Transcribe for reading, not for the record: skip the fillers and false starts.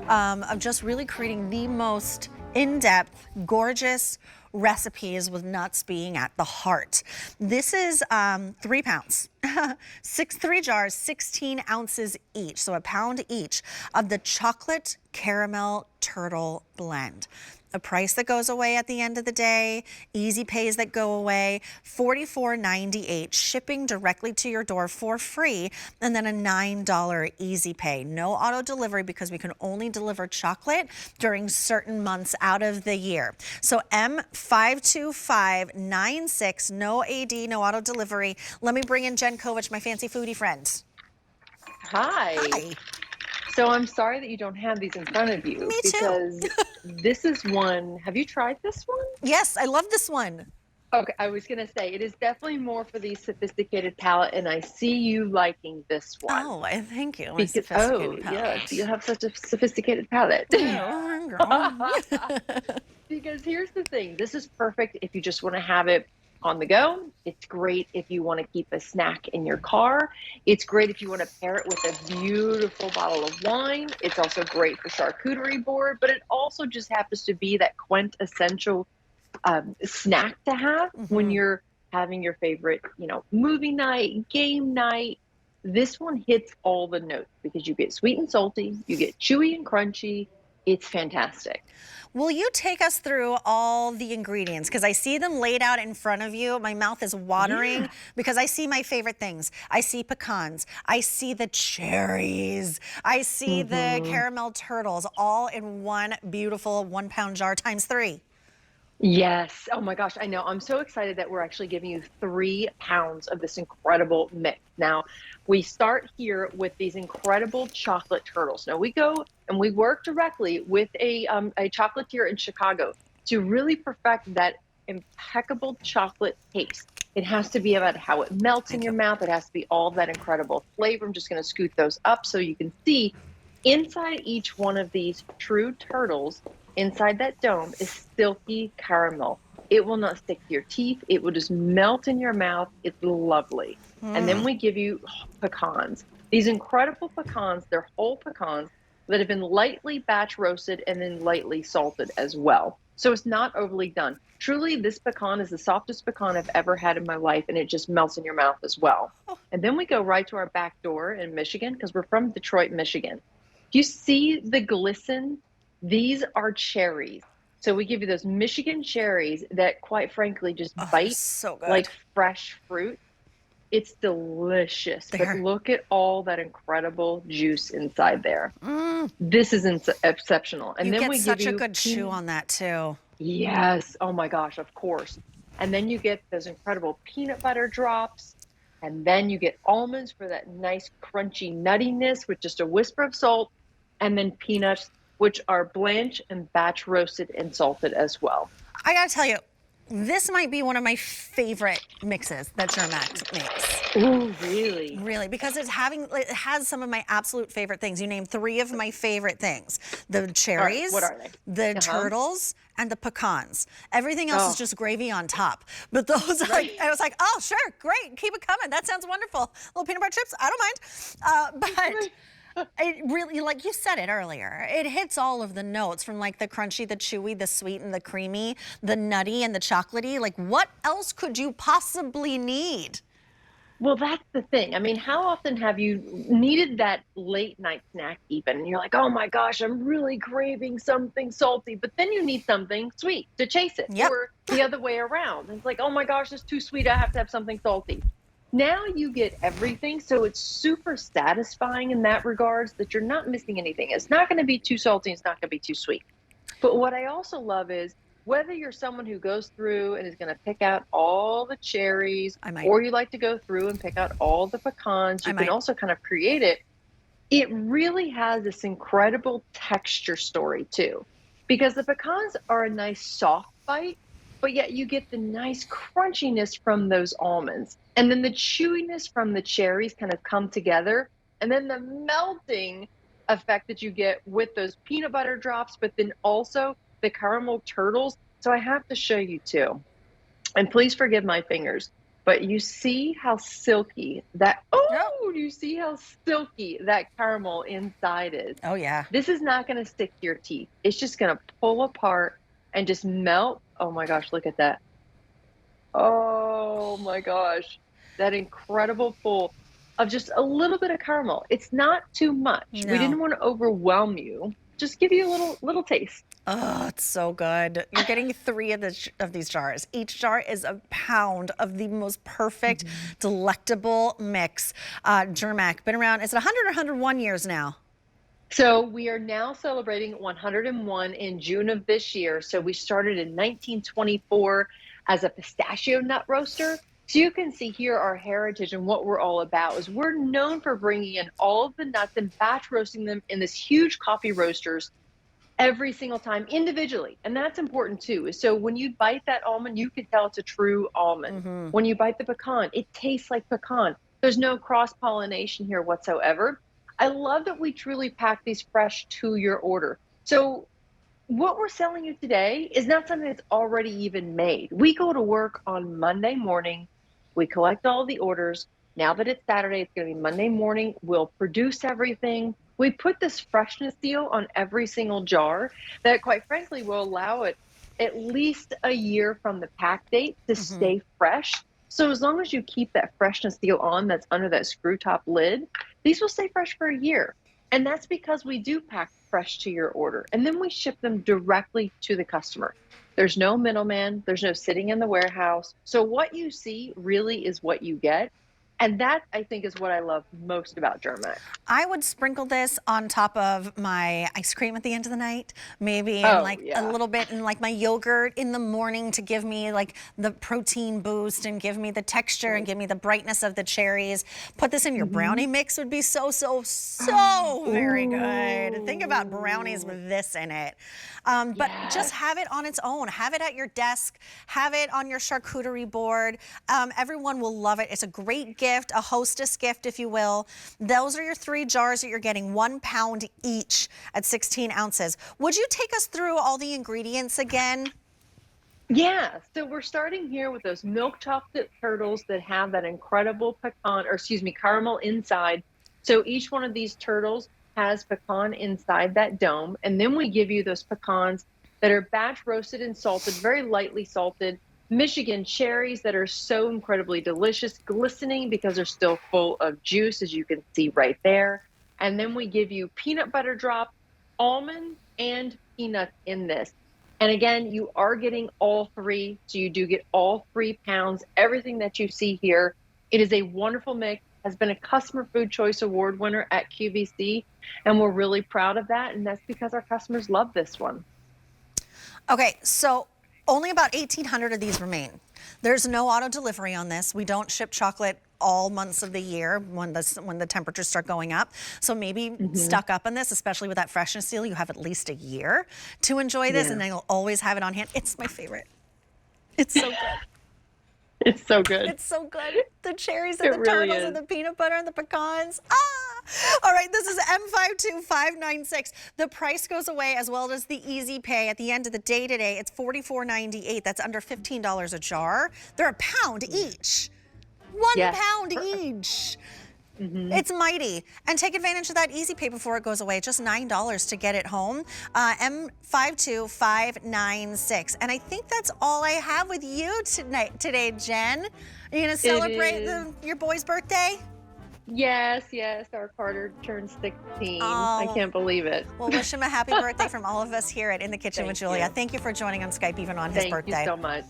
of just really creating the most in-depth, gorgeous recipes with nuts being at the heart. This is 3 pounds, 3 jars, 16 ounces each, so a pound each of the chocolate caramel turtle blend. A price that goes away at the end of the day, easy pays that go away, $44.98, shipping directly to your door for free, and then a $9 easy pay. No auto delivery because we can only deliver chocolate during certain months out of the year. So M52596, no AD, no auto delivery. Let me bring in Jen Kovich, my fancy foodie friend. Hi. Hi. So I'm sorry that you don't have these in front of you. Me too. Because this is one. Have you tried this one? Yes, I love this one. Okay, I was going to say it is definitely more for the sophisticated palate, and I see you liking this one. Oh, thank you. Because, yes, you have such a sophisticated palate. Because here's the thing, this is perfect if you just want to have it on the go. It's great if you want to keep a snack in your car. It's great if you want to pair it with a beautiful bottle of wine. It's also great for charcuterie board, but it also just happens to be that quintessential snack to have when you're having your favorite, movie night, game night. This one hits all the notes because you get sweet and salty, you get chewy and crunchy. It's fantastic. Will you take us through all the ingredients? Because I see them laid out in front of you. My mouth is watering because I see my favorite things. I see pecans. I see the cherries. I see the caramel turtles all in one beautiful 1 pound jar times 3. Yes. Oh my gosh. I know. I'm so excited that we're actually giving you 3 pounds of this incredible mix. Now, we start here with these incredible chocolate turtles. Now, we go and we work directly with a chocolatier in Chicago to really perfect that impeccable chocolate taste. It has to be about how it melts in your mouth. It has to be all that incredible flavor. I'm just going to scoot those up so you can see inside each one of these true turtles. Inside that dome is silky caramel. It will not stick to your teeth. It will just melt in your mouth. It's lovely. And then we give you pecans. These incredible pecans, they're whole pecans that have been lightly batch roasted and then lightly salted as well. So it's not overly done. Truly, this pecan is the softest pecan I've ever had in my life, and it just melts in your mouth as well. And then we go right to our back door in Michigan because we're from Detroit, Michigan. Do you see the glisten? These are cherries. So we give you those Michigan cherries that, quite frankly, just bite so good. like fresh fruit. It's delicious. But look at all that incredible juice inside there. This is exceptional. And then we such give you a good chew on that too. Yes. Oh my gosh, of course. And then you get those incredible peanut butter drops. And then you get almonds for that nice crunchy nuttiness with just a whisper of salt. And then peanuts, which are blanch and batch roasted and salted as well. I gotta tell you, this might be one of my favorite mixes that Germack makes. Ooh, really? Really, because it has some of my absolute favorite things. You named 3 of my favorite things. The cherries, what are they? The turtles, and the pecans. Everything else is just gravy on top. But those are, I was like, oh, sure, great, keep it coming. That sounds wonderful. Little peanut butter chips, I don't mind. But it really, like you said it earlier, it hits all of the notes from like the crunchy, the chewy, the sweet, and the creamy, the nutty, and the chocolatey. Like, what else could you possibly need? Well, that's the thing. I mean, how often have you needed that late night snack even? And you're like, oh my gosh, I'm really craving something salty. But then you need something sweet to chase it. Or the other way around. It's like, oh my gosh, it's too sweet. I have to have something salty. Now you get everything, so it's super satisfying in that regards that you're not missing anything. It's not going to be too salty, it's not going to be too sweet. But what I also love is whether you're someone who goes through and is going to pick out all the cherries, or you like to go through and pick out all the pecans, you can also kind of create it. It really has this incredible texture story too, because the pecans are a nice soft bite, but yet you get the nice crunchiness from those almonds. And then the chewiness from the cherries kind of come together. And then the melting effect that you get with those peanut butter drops, but then also the caramel turtles. So I have to show you too. And please forgive my fingers, but you see how silky that, Yep. oh, you see how silky that caramel inside is. Oh yeah. This is not going to stick to your teeth. It's just going to pull apart and just melt. Oh my gosh, look at that. Oh my gosh, that incredible pull of just a little bit of caramel. It's not too much. We No. didn't want to overwhelm you. Just give you a little taste. Oh, it's so good. You're getting 3 of these jars. Each jar is a pound of the most perfect, delectable mix. Germack, been around, is it 100 or 101 years now? So we are now celebrating 101 in June of this year. So we started in 1924 as a pistachio nut roaster. So you can see here our heritage and what we're all about is we're known for bringing in all of the nuts and batch roasting them in this huge coffee roasters every single time individually. And that's important too. So when you bite that almond, you can tell it's a true almond. When you bite the pecan, it tastes like pecan. There's no cross-pollination here whatsoever. I love that we truly pack these fresh to your order. So what we're selling you today is not something that's already even made. We go to work on Monday morning. We collect all the orders. Now that it's Saturday, it's going to be Monday morning. We'll produce everything. We put this freshness seal on every single jar that, quite frankly, will allow it at least a year from the pack date to stay fresh. So as long as you keep that freshness seal on that's under that screw top lid, these will stay fresh for a year. And that's because we do pack fresh to your order. And then we ship them directly to the customer. There's no middleman. There's no sitting in the warehouse. So what you see really is what you get. And that, I think, is what I love most about Germack. I would sprinkle this on top of my ice cream at the end of the night, maybe Oh, and like yeah. a little bit in like my yogurt in the morning to give me like the protein boost and give me the texture and give me the brightness of the cherries. Put this in your brownie mix would be so very good. Think about brownies with this in it. But just have it on its own. Have it at your desk. Have it on your charcuterie board. Everyone will love it. It's a great gift, a hostess gift, if you will. Those are your 3 jars that you're getting, 1 pound each at 16 ounces. Would you take us through all the ingredients again? Yeah, so we're starting here with those milk chocolate turtles that have that incredible pecan, or excuse me, caramel inside. So each one of these turtles has pecan inside that dome. And then we give you those pecans that are batch roasted and salted, very lightly salted. Michigan cherries that are so incredibly delicious, glistening because they're still full of juice, as you can see right there. And then we give you peanut butter drop, almond, and peanuts in this. And again, you are getting all 3, so you do get all 3 pounds, everything that you see here. It is a wonderful mix, has been a Customer Food Choice Award winner at QVC, and we're really proud of that, and that's because our customers love this one. Okay, so only about 1,800 of these remain. There's no auto delivery on this. We don't ship chocolate all months of the year when the temperatures start going up. So maybe stuck up on this, especially with that freshness seal, you have at least a year to enjoy this, and then you'll always have it on hand. It's my favorite. It's so good. It's so good. It's so good. The cherries and the really turtles and the peanut butter and the pecans. Ah! All right, this is M52596. The price goes away as well as the easy pay. At the end of the day today, it's $44.98. That's under $15 a jar. They're a pound each. 1 pound each. It's mighty. And take advantage of that easy pay before it goes away. Just $9 to get it home. M52596. And I think that's all I have with you today, Jen. Are you going to celebrate your boy's birthday? Yes, our Carter turned 16. Oh. I can't believe it. Well, wish him a happy birthday from all of us here at In the Kitchen with Julia. Thank you for joining on Skype even on his birthday. Thank you so much.